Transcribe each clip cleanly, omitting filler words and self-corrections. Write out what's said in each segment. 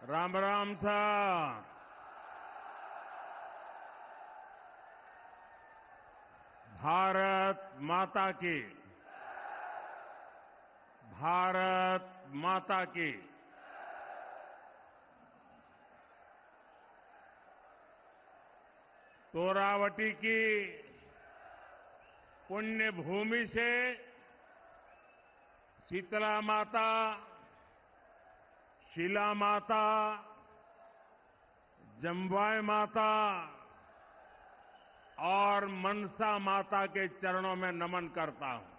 राम राम सा। भारत माता की। भारत माता की। तोरावटी की पुण्य भूमि से शीतला माता, शिला माता, जम्बाई माता और मनसा माता के चरणों में नमन करता हूं।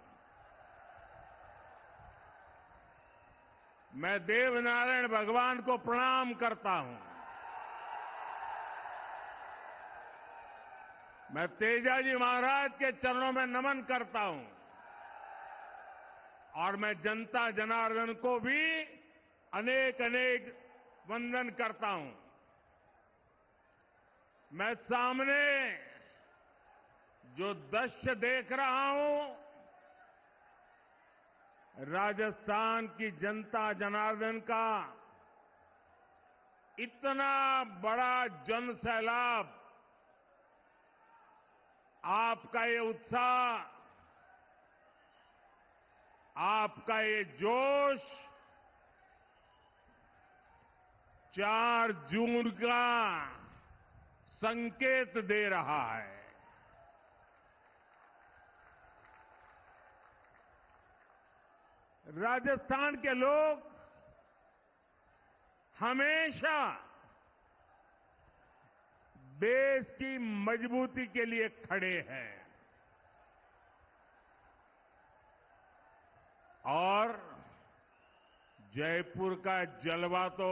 मैं देवनारायण भगवान को प्रणाम करता हूं। मैं तेजाजी महाराज के चरणों में नमन करता हूं और मैं जनता जनार्दन को भी अनेक अनेक वंदन करता हूं। मैं सामने जो दृश्य देख रहा हूं, राजस्थान की जनता जनार्दन का इतना बड़ा जन सैलाब, आपका ये उत्साह, आपका ये जोश 4 जून का संकेत दे रहा है। राजस्थान के लोग हमेशा देश की मजबूती के लिए खड़े हैं और जयपुर का जलवा तो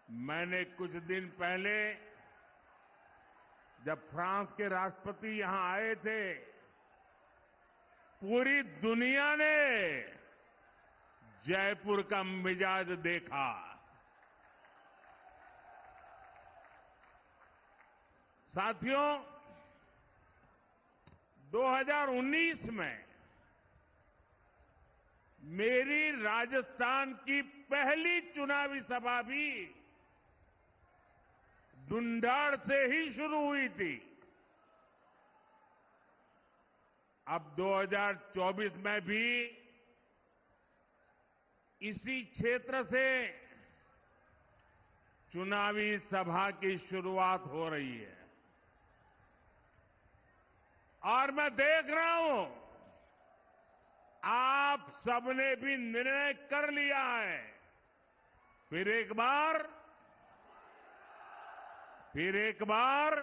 मैंने कुछ दिन पहले जब फ्रांस के राष्ट्रपति यहां आए थे, पूरी दुनिया ने जयपुर का मिजाज देखा। साथियों, 2019 में मेरी राजस्थान की पहली चुनावी सभा भी ढूंढाड़ से ही शुरू हुई थी। अब 2024 में भी इसी क्षेत्र से चुनावी सभा की शुरुआत हो रही है और मैं देख रहा हूं आप सबने भी निर्णय कर लिया है। फिर एक बार फिर एक बार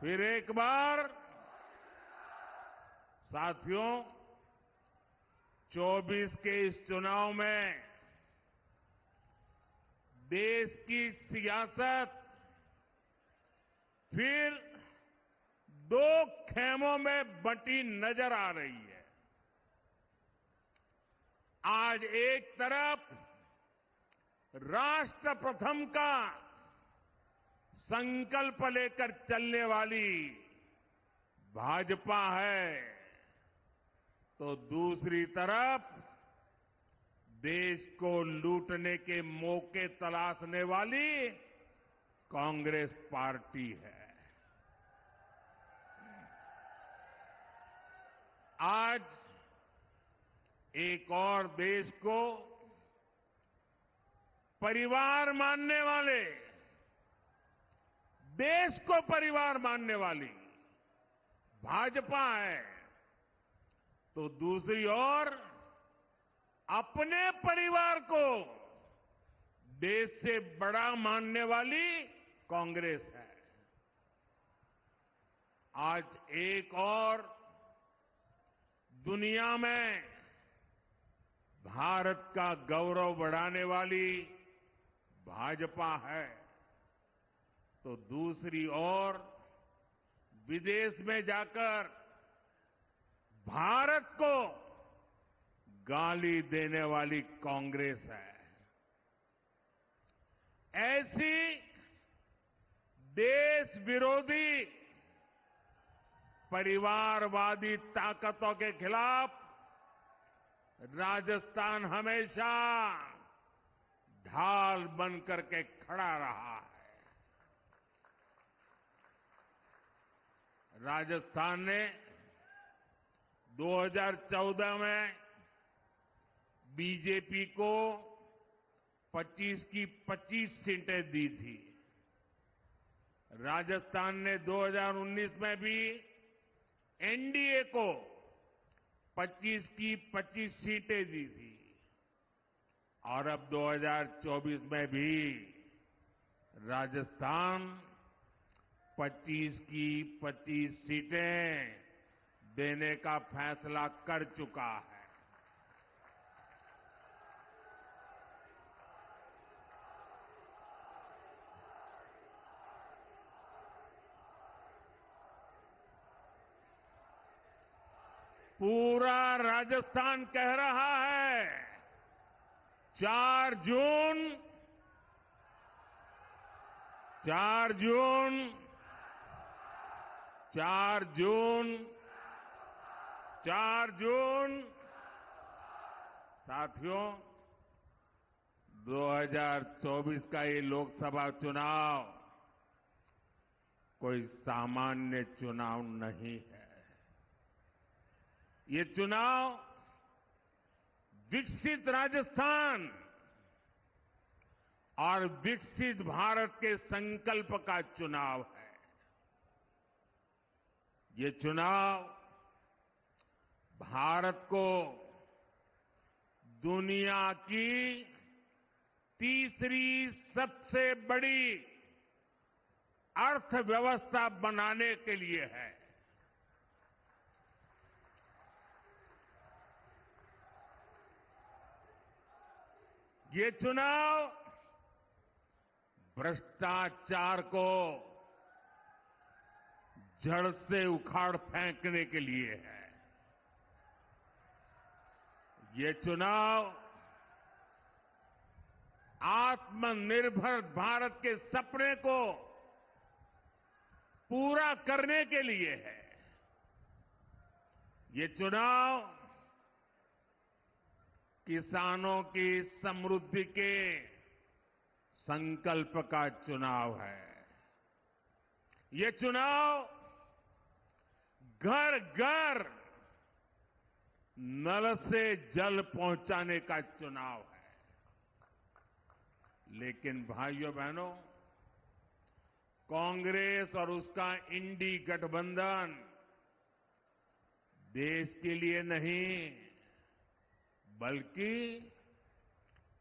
फिर एक बार साथियों, 24 के इस चुनाव में देश की सियासत फिर 2 खेमों में बंटी नजर आ रही है। आज एक तरफ राष्ट्र प्रथम का संकल्प लेकर चलने वाली भाजपा है, तो दूसरी तरफ देश को लूटने के मौके तलाशने वाली कांग्रेस पार्टी है। आज एक और देश को परिवार मानने वाले, देश को परिवार मानने वाली भाजपा है, तो दूसरी ओर अपने परिवार को देश से बड़ा मानने वाली कांग्रेस है। आज एक और दुनिया में भारत का गौरव बढ़ाने वाली भाजपा है, तो दूसरी ओर विदेश में जाकर भारत को गाली देने वाली कांग्रेस है। ऐसी देश विरोधी परिवारवादी ताकतों के खिलाफ राजस्थान हमेशा ढाल बन करके खड़ा रहा है। राजस्थान ने 2014 में बीजेपी को 25 की 25 सीटें दी थी। राजस्थान ने 2019 में भी एनडीए को 25 की 25 सीटें दी थी और अब 2024 में भी राजस्थान 25 की 25 सीटें देने का फैसला कर चुका है। पूरा राजस्थान कह रहा है 4 जून 4 जून 4 जून 4 जून साथियों 2024 का ये लोकसभा चुनाव कोई सामान्य चुनाव नहीं है। ये चुनाव विकसित राजस्थान और विकसित भारत के संकल्प का चुनाव है। ये चुनाव भारत को दुनिया की तीसरी सबसे बड़ी अर्थव्यवस्था बनाने के लिए है। ये चुनाव भ्रष्टाचार को जड़ से उखाड़ फेंकने के लिए है। ये चुनाव आत्मनिर्भर भारत के सपने को पूरा करने के लिए है। ये चुनाव किसानों की समृद्धि के संकल्प का चुनाव है। ये चुनाव घर घर नल से जल पहुंचाने का चुनाव है। लेकिन भाइयों बहनों, कांग्रेस और उसका इंडी गठबंधन देश के लिए नहीं बल्कि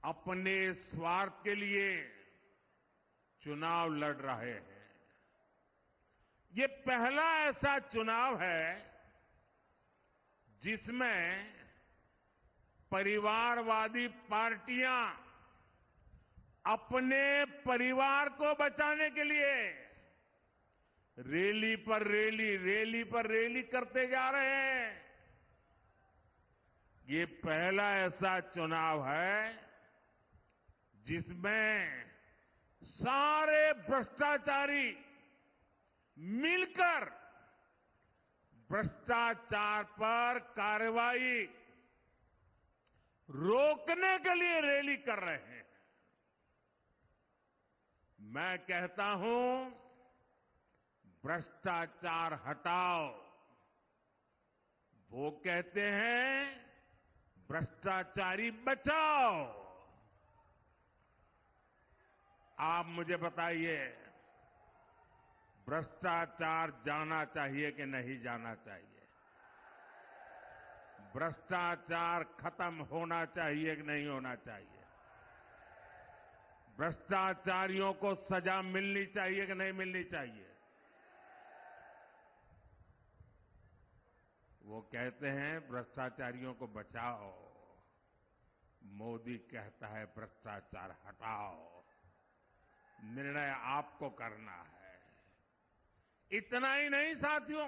अपने स्वार्थ के लिए चुनाव लड़ रहे हैं। ये पहला ऐसा चुनाव है जिसमें परिवारवादी पार्टियां अपने परिवार को बचाने के लिए रैली पर रैली करते जा रहे हैं। ये पहला ऐसा चुनाव है जिसमें सारे भ्रष्टाचारी मिलकर भ्रष्टाचार पर कार्रवाई रोकने के लिए रैली कर रहे हैं। मैं कहता हूं भ्रष्टाचार हटाओ। वो कहते हैं भ्रष्टाचारी बचाओ। आप मुझे बताइए, भ्रष्टाचार जाना चाहिए कि नहीं जाना चाहिए? भ्रष्टाचार खत्म होना चाहिए कि नहीं होना चाहिए? भ्रष्टाचारियों को सजा मिलनी चाहिए कि नहीं मिलनी चाहिए? वो कहते हैं भ्रष्टाचारियों को बचाओ, मोदी कहता है भ्रष्टाचार हटाओ। निर्णय आपको करना है। इतना ही नहीं साथियों,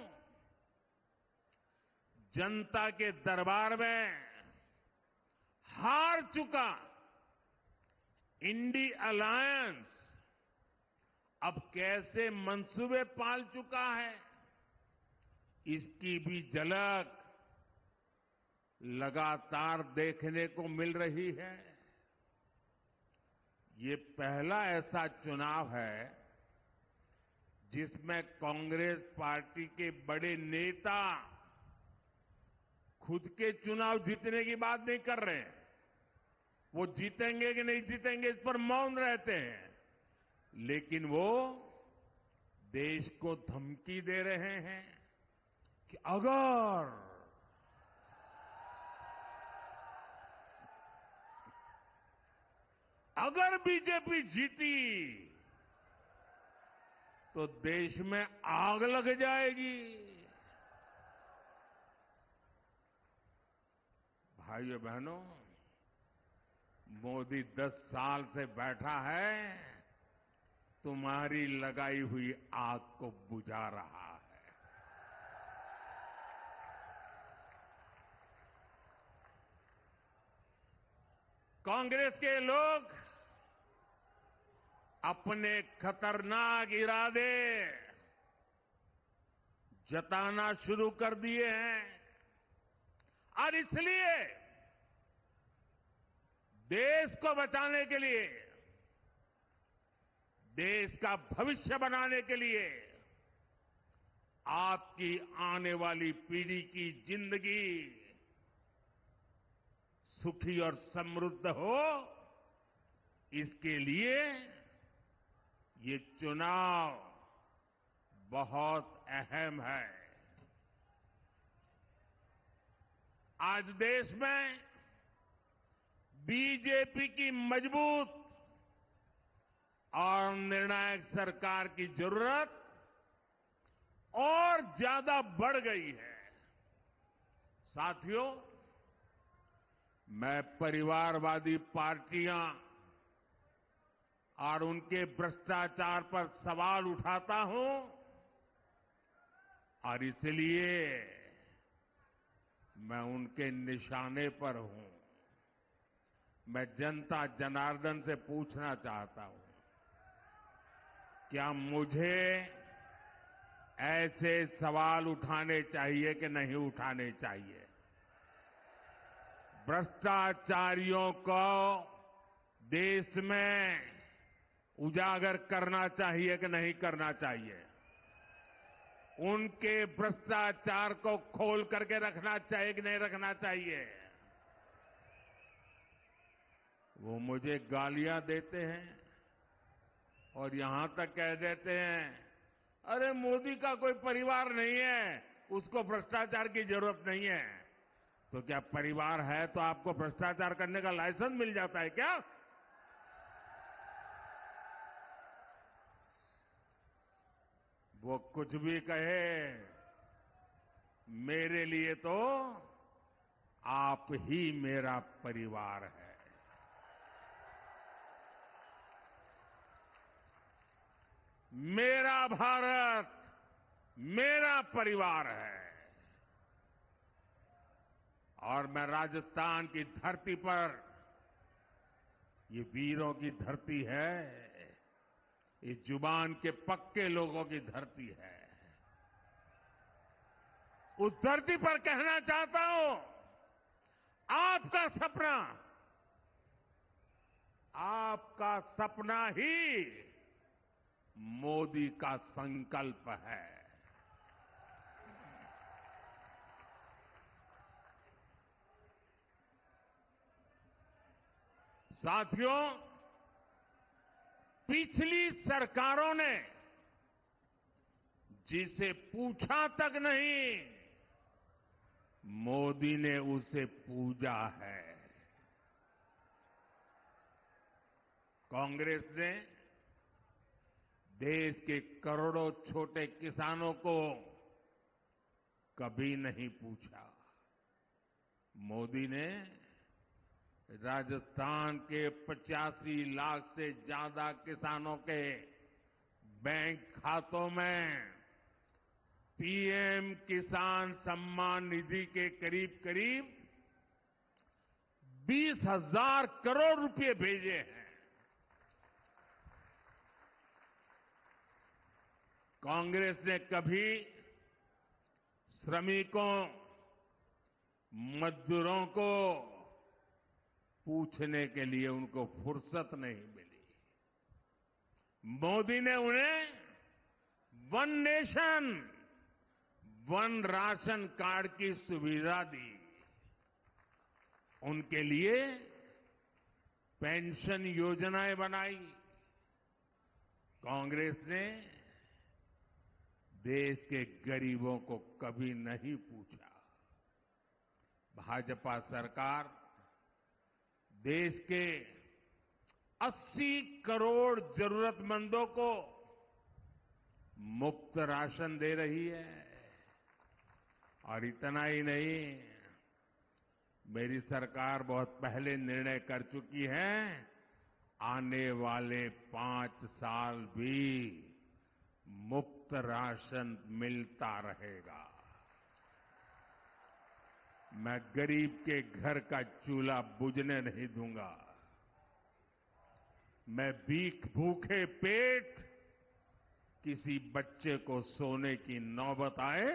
जनता के दरबार में हार चुका इंडी अलायंस अब कैसे मंसूबे पाल चुका है, इसकी भी झलक लगातार देखने को मिल रही है। ये पहला ऐसा चुनाव है जिसमें कांग्रेस पार्टी के बड़े नेता खुद के चुनाव जीतने की बात नहीं कर रहे हैं। वो जीतेंगे कि नहीं जीतेंगे इस पर मौन रहते हैं, लेकिन वो देश को धमकी दे रहे हैं कि अगर बीजेपी जीती तो देश में आग लग जाएगी। भाइयों बहनों, मोदी 10 साल से बैठा है, तुम्हारी लगाई हुई आग को बुझा रहा है। कांग्रेस के लोग अपने खतरनाक इरादे जताना शुरू कर दिए हैं और इसलिए देश को बचाने के लिए, देश का भविष्य बनाने के लिए, आपकी आने वाली पीढ़ी की जिंदगी सुखी और समृद्ध हो, इसके लिए ये चुनाव बहुत अहम है। आज देश में बीजेपी की मजबूत और निर्णायक सरकार की जरूरत और ज्यादा बढ़ गई है। साथियों, मैं परिवारवादी पार्टियां और उनके भ्रष्टाचार पर सवाल उठाता हूं और इसलिए मैं उनके निशाने पर हूं। मैं जनता जनार्दन से पूछना चाहता हूं, क्या मुझे ऐसे सवाल उठाने चाहिए कि नहीं उठाने चाहिए? भ्रष्टाचारियों को देश में उजागर करना चाहिए कि नहीं करना चाहिए? उनके भ्रष्टाचार को खोल करके रखना चाहिए कि नहीं रखना चाहिए? वो मुझे गालियां देते हैं और यहां तक कह देते हैं, अरे मोदी का कोई परिवार नहीं है, उसको भ्रष्टाचार की जरूरत नहीं है। तो क्या परिवार है तो आपको भ्रष्टाचार करने का लाइसेंस मिल जाता है क्या? वो कुछ भी कहे, मेरे लिए तो आप ही मेरा परिवार है। मेरा भारत मेरा परिवार है। और मैं राजस्थान की धरती पर, ये वीरों की धरती है, इस जुबान के पक्के लोगों की धरती है, उस धरती पर कहना चाहता हूं, आपका सपना ही मोदी का संकल्प है। साथियों, पिछली सरकारों ने जिसे पूछा तक नहीं, मोदी ने उसे पूजा है। कांग्रेस ने देश के करोड़ों छोटे किसानों को कभी नहीं पूछा। मोदी ने राजस्थान के 85 लाख से ज्यादा किसानों के बैंक खातों में पीएम किसान सम्मान निधि के करीब करीब 20,000 करोड़ रुपए भेजे हैं। कांग्रेस ने कभी श्रमिकों, मजदूरों को पूछने के लिए उनको फुर्सत नहीं मिली। मोदी ने उन्हें one nation one ration card की सुविधा दी। उनके लिए पेंशन योजनाएं बनाई। कांग्रेस ने देश के गरीबों को कभी नहीं पूछा। भाजपा सरकार देश के 80 करोड़ जरूरतमंदों को मुफ्त राशन दे रही है। और इतना ही नहीं, मेरी सरकार बहुत पहले निर्णय कर चुकी है, आने वाले 5 साल भी मुफ्त राशन मिलता रहेगा। मैं गरीब के घर का चूल्हा बुझने नहीं दूंगा। मैं भूखे पेट किसी बच्चे को सोने की नौबत आए,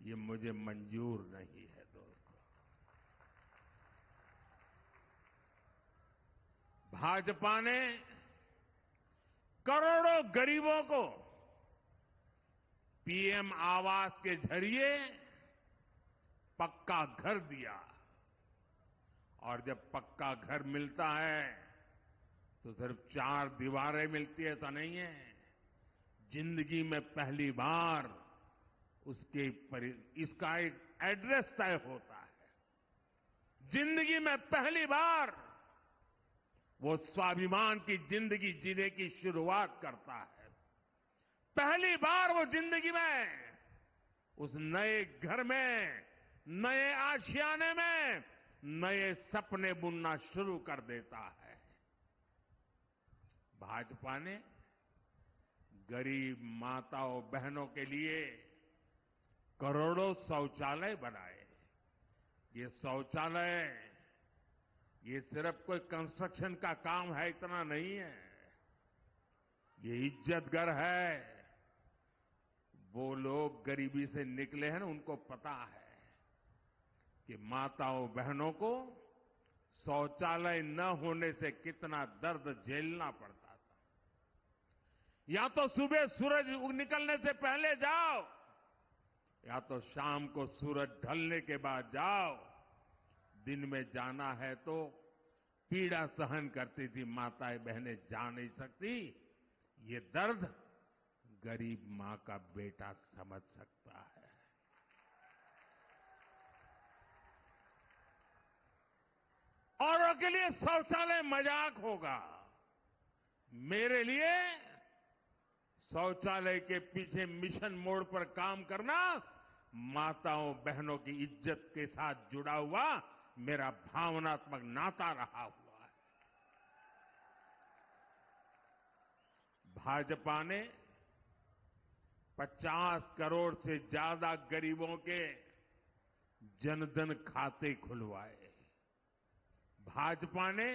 ये मुझे मंजूर नहीं है दोस्तों। भाजपा ने करोड़ों गरीबों को पीएम आवास के जरिए पक्का घर दिया। और जब पक्का घर मिलता है तो सिर्फ 4 दीवारें मिलती है तो नहीं है। जिंदगी में पहली बार इसका एक एड्रेस तय होता है। जिंदगी में पहली बार वो स्वाभिमान की जिंदगी जीने की शुरुआत करता है। पहली बार वो जिंदगी में उस नए घर में, नए आशियाने में नए सपने बुनना शुरू कर देता है। भाजपा ने गरीब माताओं बहनों के लिए करोड़ों शौचालय बनाए। ये शौचालय ये सिर्फ कोई कंस्ट्रक्शन का काम है, इतना नहीं है। ये इज्जत घर है। वो लोग गरीबी से निकले हैं ना, उनको पता है कि माताओं बहनों को शौचालय न होने से कितना दर्द झेलना पड़ता था। या तो सुबह सूरज निकलने से पहले जाओ, या तो शाम को सूरज ढलने के बाद जाओ। दिन में जाना है तो पीड़ा सहन करती थी माताएं बहनें, जा नहीं सकती। ये दर्द गरीब मां का बेटा समझ सकता है। औरों के लिए शौचालय मजाक होगा, मेरे लिए शौचालय के पीछे मिशन मोड पर काम करना माताओं बहनों की इज्जत के साथ जुड़ा हुआ मेरा भावनात्मक नाता रहा हुआ है। भाजपा ने 50 करोड़ से ज्यादा गरीबों के जनधन खाते खुलवाए। भाजपा ने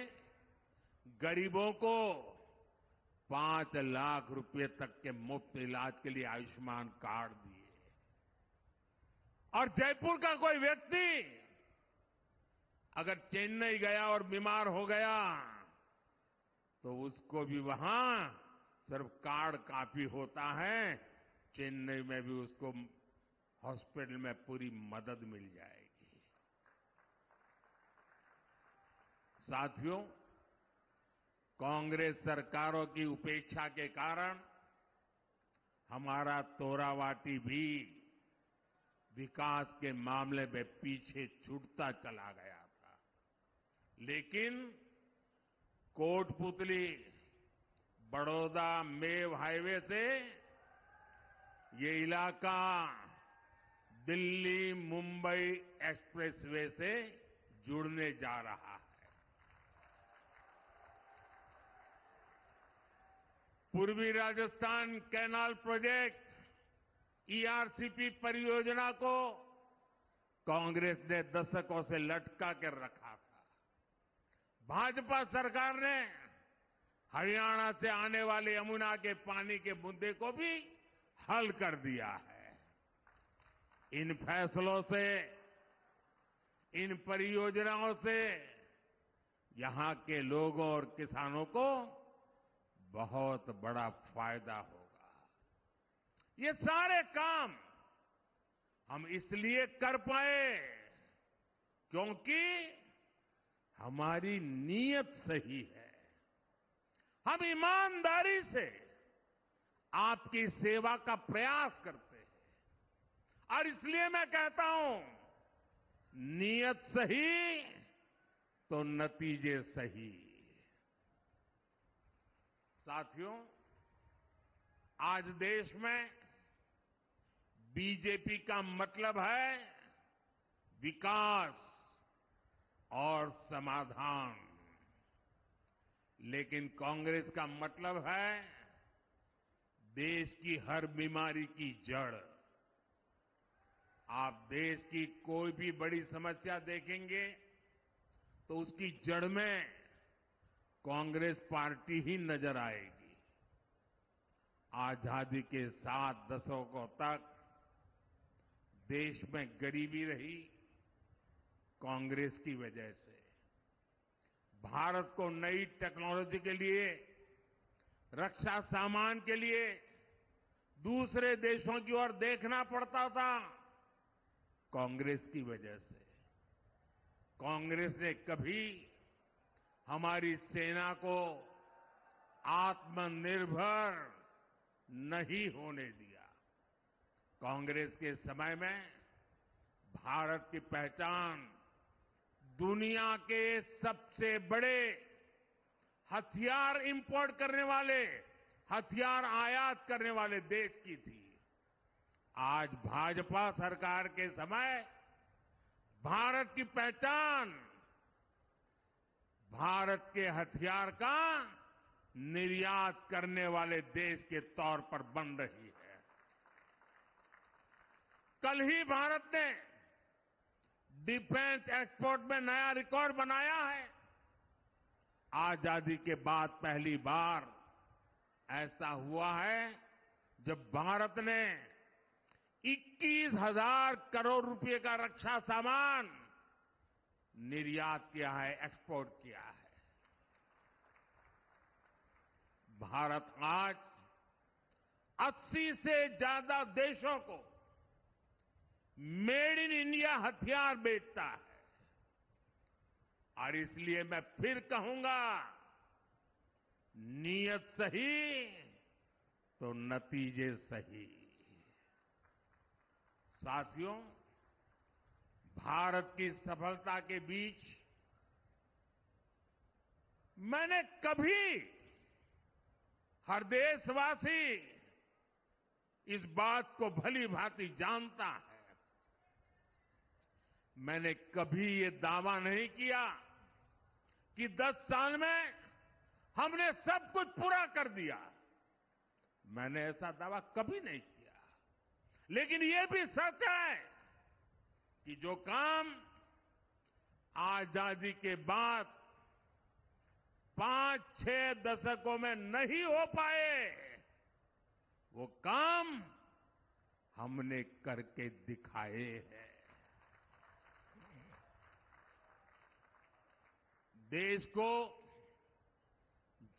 गरीबों को 5 लाख रुपए तक के मुफ्त इलाज के लिए आयुष्मान कार्ड दिए। और जयपुर का कोई व्यक्ति अगर चेन्नई गया और बीमार हो गया तो उसको भी वहां सिर्फ कार्ड काफी होता है। चेन्नई में भी उसको हॉस्पिटल में पूरी मदद मिल जाएगी। साथियों, कांग्रेस सरकारों की उपेक्षा के कारण हमारा तोरावाटी भी विकास के मामले में पीछे छूटता चला गया था। लेकिन कोटपुतली बड़ौदा मेव हाईवे से ये इलाका दिल्ली मुंबई एक्सप्रेसवे से जुड़ने जा रहा है। पूर्वी राजस्थान कैनाल प्रोजेक्ट ईआरसीपी परियोजना को कांग्रेस ने दशकों से लटका कर रखा था। भाजपा सरकार ने हरियाणा से आने वाले यमुना के पानी के मुद्दे को भी हल कर दिया है। इन फैसलों से, इन परियोजनाओं से यहां के लोगों और किसानों को बहुत बड़ा फायदा होगा। ये सारे काम हम इसलिए कर पाए क्योंकि हमारी नीयत सही है। हम ईमानदारी से आपकी सेवा का प्रयास करते हैं और इसलिए मैं कहता हूं, नीयत सही तो नतीजे सही। साथियों, आज देश में बीजेपी का मतलब है विकास और समाधान, लेकिन कांग्रेस का मतलब है देश की हर बीमारी की जड़। आप देश की कोई भी बड़ी समस्या देखेंगे तो उसकी जड़ में कांग्रेस पार्टी ही नजर आएगी। आजादी के 7 दशकों तक देश में गरीबी रही कांग्रेस की वजह से। भारत को नई टेक्नोलॉजी के लिए, रक्षा सामान के लिए दूसरे देशों की ओर देखना पड़ता था कांग्रेस की वजह से। कांग्रेस ने कभी हमारी सेना को आत्मनिर्भर नहीं होने दिया। कांग्रेस के समय में भारत की पहचान दुनिया के सबसे बड़े हथियार इंपोर्ट करने वाले, हथियार आयात करने वाले देश की थी। आज भाजपा सरकार के समय भारत की पहचान भारत के हथियार का निर्यात करने वाले देश के तौर पर बन रही है। कल ही भारत ने डिफेंस एक्सपोर्ट में नया रिकॉर्ड बनाया है। आजादी के बाद पहली बार ऐसा हुआ है जब भारत ने 21,000 करोड़ रुपए का रक्षा सामान निर्यात किया है, एक्सपोर्ट किया है। भारत आज 80 से ज्यादा देशों को मेड इन इंडिया हथियार बेचता है। और इसलिए मैं फिर कहूंगा, नीयत सही तो नतीजे सही। साथियों, भारत की सफलता के बीच मैंने कभी, हर देशवासी इस बात को भली भांति जानता है, मैंने कभी ये दावा नहीं किया कि 10 साल में हमने सब कुछ पूरा कर दिया। मैंने ऐसा दावा कभी नहीं किया। लेकिन ये भी सच है कि जो काम आजादी के बाद 5-6 दशकों में नहीं हो पाए, वो काम हमने करके दिखाए हैं। देश को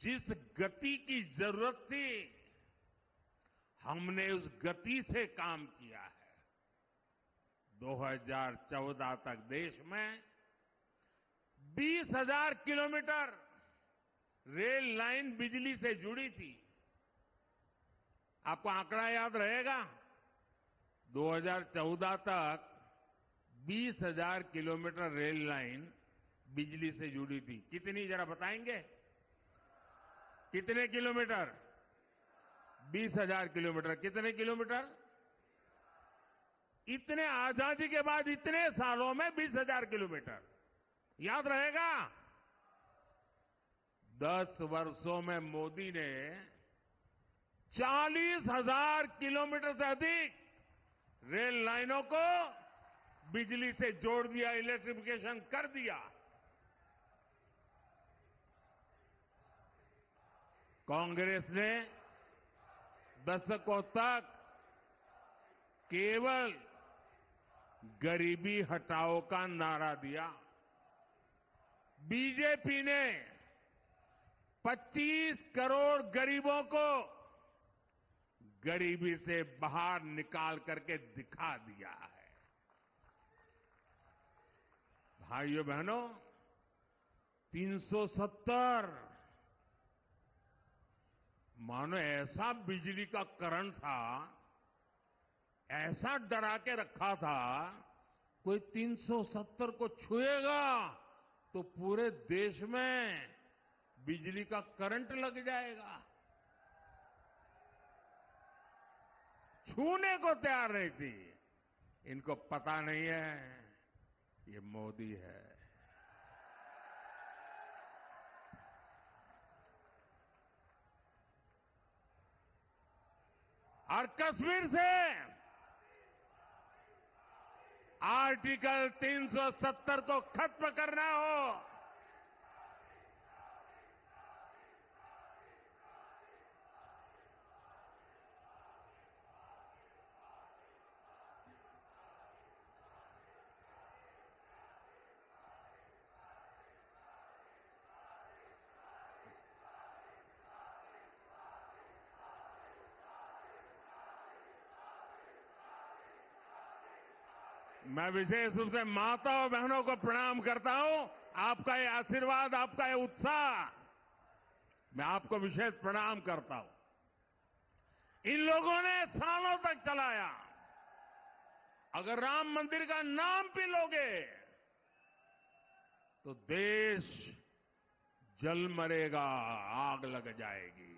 जिस गति की जरूरत थी, हमने उस गति से काम किया है। 2014 तक देश में 20,000 किलोमीटर रेल लाइन बिजली से जुड़ी थी। आपको आंकड़ा याद रहेगा, 2014 तक 20,000 किलोमीटर रेल लाइन बिजली से जुड़ी थी। कितनी, जरा बताएंगे? कितने किलोमीटर? 20,000 किलोमीटर। कितने किलोमीटर? इतने आजादी के बाद इतने सालों में 20,000 किलोमीटर। याद रहेगा? 10 वर्षों में मोदी ने 40,000 किलोमीटर से अधिक रेल लाइनों को बिजली से जोड़ दिया, इलेक्ट्रिफिकेशन कर दिया। कांग्रेस ने दशकों तक केवल गरीबी हटाओ का नारा दिया। बीजेपी ने 25 करोड़ गरीबों को गरीबी से बाहर निकाल करके दिखा दिया है। भाइयों बहनों, 370 मानो ऐसा बिजली का करंट था, ऐसा डरा के रखा था, कोई 370 को छुएगा तो पूरे देश में बिजली का करंट लग जाएगा। छूने को तैयार नहीं थी। इनको पता नहीं है ये मोदी है। और कश्मीर से आर्टिकल 370 को खत्म करना हो, मैं विशेष रूप से माता और बहनों को प्रणाम करता हूं। आपका ये आशीर्वाद, आपका ये उत्साह, मैं आपको विशेष प्रणाम करता हूं। इन लोगों ने सालों तक चलाया। अगर राम मंदिर का नाम भी लोगे तो देश जल मरेगा, आग लग जाएगी।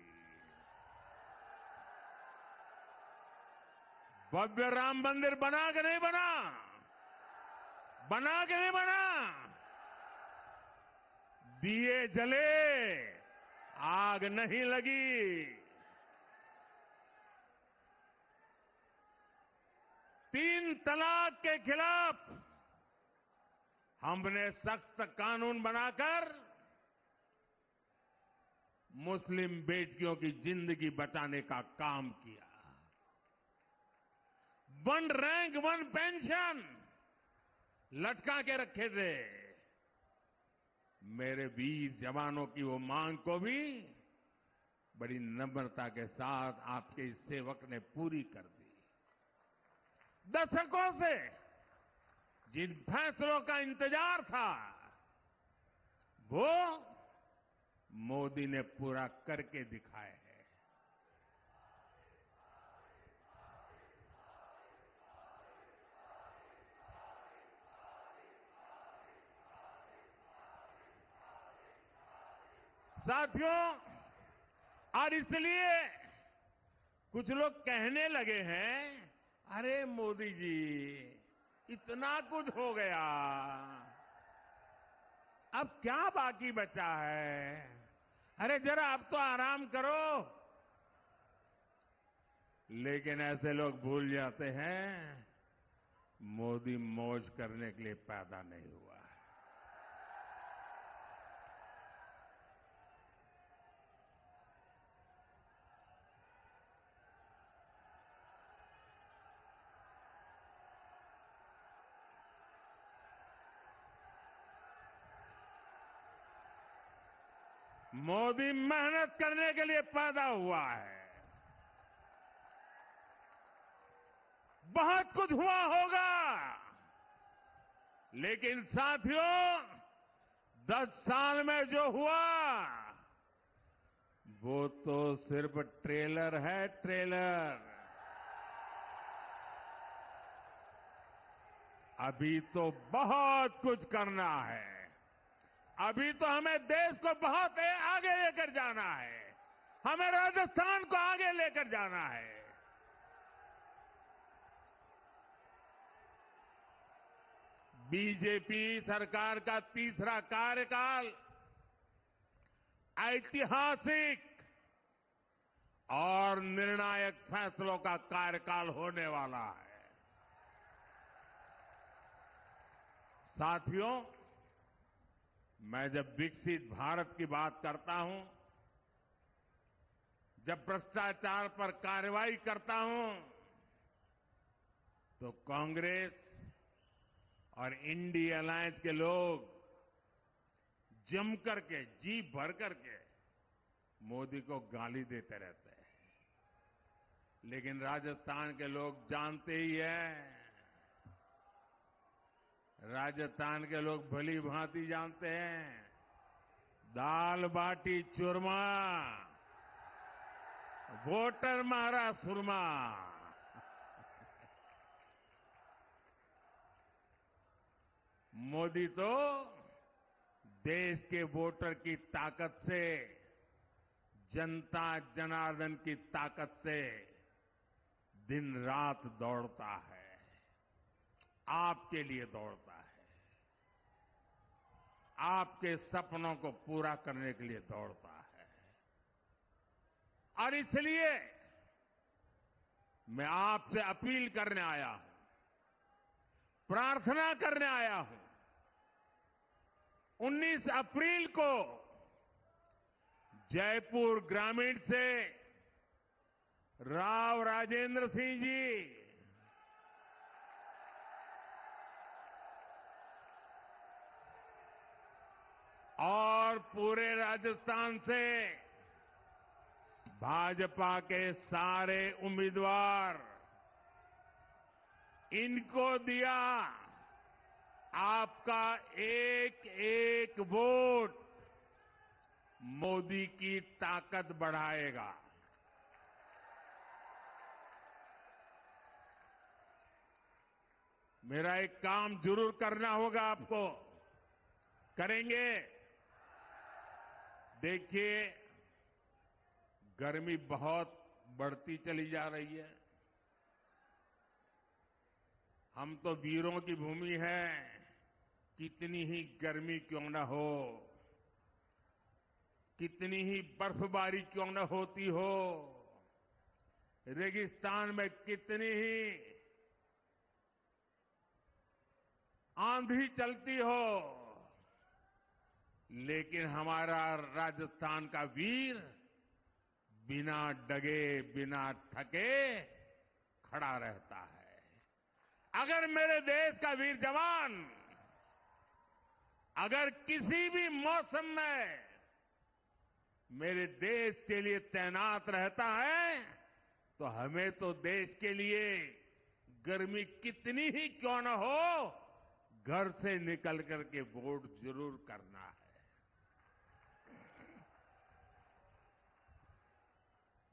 भव्य राम मंदिर बना कि नहीं बना? बना कि नहीं बना? दिए जले, आग नहीं लगी। 3 तलाक के खिलाफ हमने सख्त कानून बनाकर मुस्लिम बेटियों की जिंदगी बचाने का काम किया। 1 रैंक 1 पेंशन लटका के रखे थे। मेरे वीर जवानों की वो मांग को भी बड़ी नम्रता के साथ आपके इस सेवक ने पूरी कर दी। दशकों से जिन फैसलों का इंतजार था, वो मोदी ने पूरा करके दिखाए हैं। साथियों, और इसलिए कुछ लोग कहने लगे हैं, अरे मोदी जी इतना कुछ हो गया, अब क्या बाकी बचा है? अरे जरा अब तो आराम करो। लेकिन ऐसे लोग भूल जाते हैं, मोदी मौज करने के लिए पैदा नहीं हुआ है। मोदी मेहनत करने के लिए पैदा हुआ है। बहुत कुछ हुआ होगा, लेकिन साथियों 10 साल में जो हुआ वो तो सिर्फ ट्रेलर है, ट्रेलर। अभी तो बहुत कुछ करना है। अभी तो हमें देश को बहुत आगे लेकर जाना है। हमें राजस्थान को आगे लेकर जाना है। बीजेपी सरकार का तीसरा कार्यकाल ऐतिहासिक और निर्णायक फैसलों का कार्यकाल होने वाला है। साथियों, मैं जब विकसित भारत की बात करता हूं, जब भ्रष्टाचार पर कार्रवाई करता हूं, तो कांग्रेस और इंडिया अलायंस के लोग जम करके, जी भर करके मोदी को गाली देते रहते हैं, लेकिन राजस्थान के लोग जानते ही हैं, राजस्थान के लोग भली भांति जानते हैं, दाल बाटी चूरमा, वोटर मारा सुरमा। मोदी तो देश के वोटर की ताकत से, जनता जनार्दन की ताकत से दिन रात दौड़ता है, आपके लिए दौड़ता है, आपके सपनों को पूरा करने के लिए दौड़ता है। और इसलिए मैं आपसे अपील करने आया हूं, प्रार्थना करने आया हूं। 19 अप्रैल को जयपुर ग्रामीण से राव राजेंद्र सिंह जी और पूरे राजस्थान से भाजपा के सारे उम्मीदवार, इनको दिया आपका एक एक वोट मोदी की ताकत बढ़ाएगा। मेरा एक काम जरूर करना होगा आपको, करेंगे? देखिए, गर्मी बहुत बढ़ती चली जा रही है। हम तो वीरों की भूमि है, कितनी ही गर्मी क्यों न हो, कितनी ही बर्फबारी क्यों न होती हो, रेगिस्तान में कितनी ही आंधी चलती हो, लेकिन हमारा राजस्थान का वीर बिना डगे, बिना थके खड़ा रहता है। अगर मेरे देश का वीर जवान अगर किसी भी मौसम में मेरे देश के लिए तैनात रहता है, तो हमें तो देश के लिए गर्मी कितनी ही क्यों न हो, घर से निकल करके वोट जरूर करना है।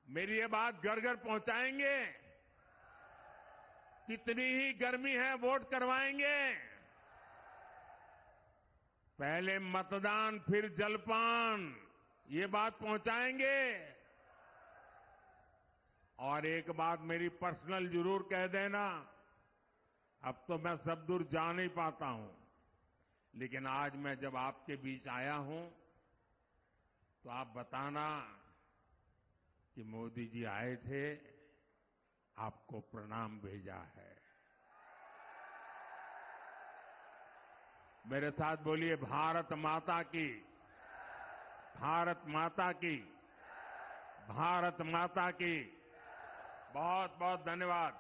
मेरी ये बात घर घर पहुंचाएंगे? कितनी ही गर्मी है, वोट करवाएंगे? पहले मतदान फिर जलपान, ये बात पहुंचाएंगे? और एक बात मेरी पर्सनल जरूर कह देना, अब तो मैं सब दूर जा नहीं पाता हूं, लेकिन आज मैं जब आपके बीच आया हूं तो आप बताना कि मोदी जी आए थे, आपको प्रणाम भेजा है। मेरे साथ बोलिए, भारत माता की, भारत माता की, भारत माता की। बहुत बहुत धन्यवाद।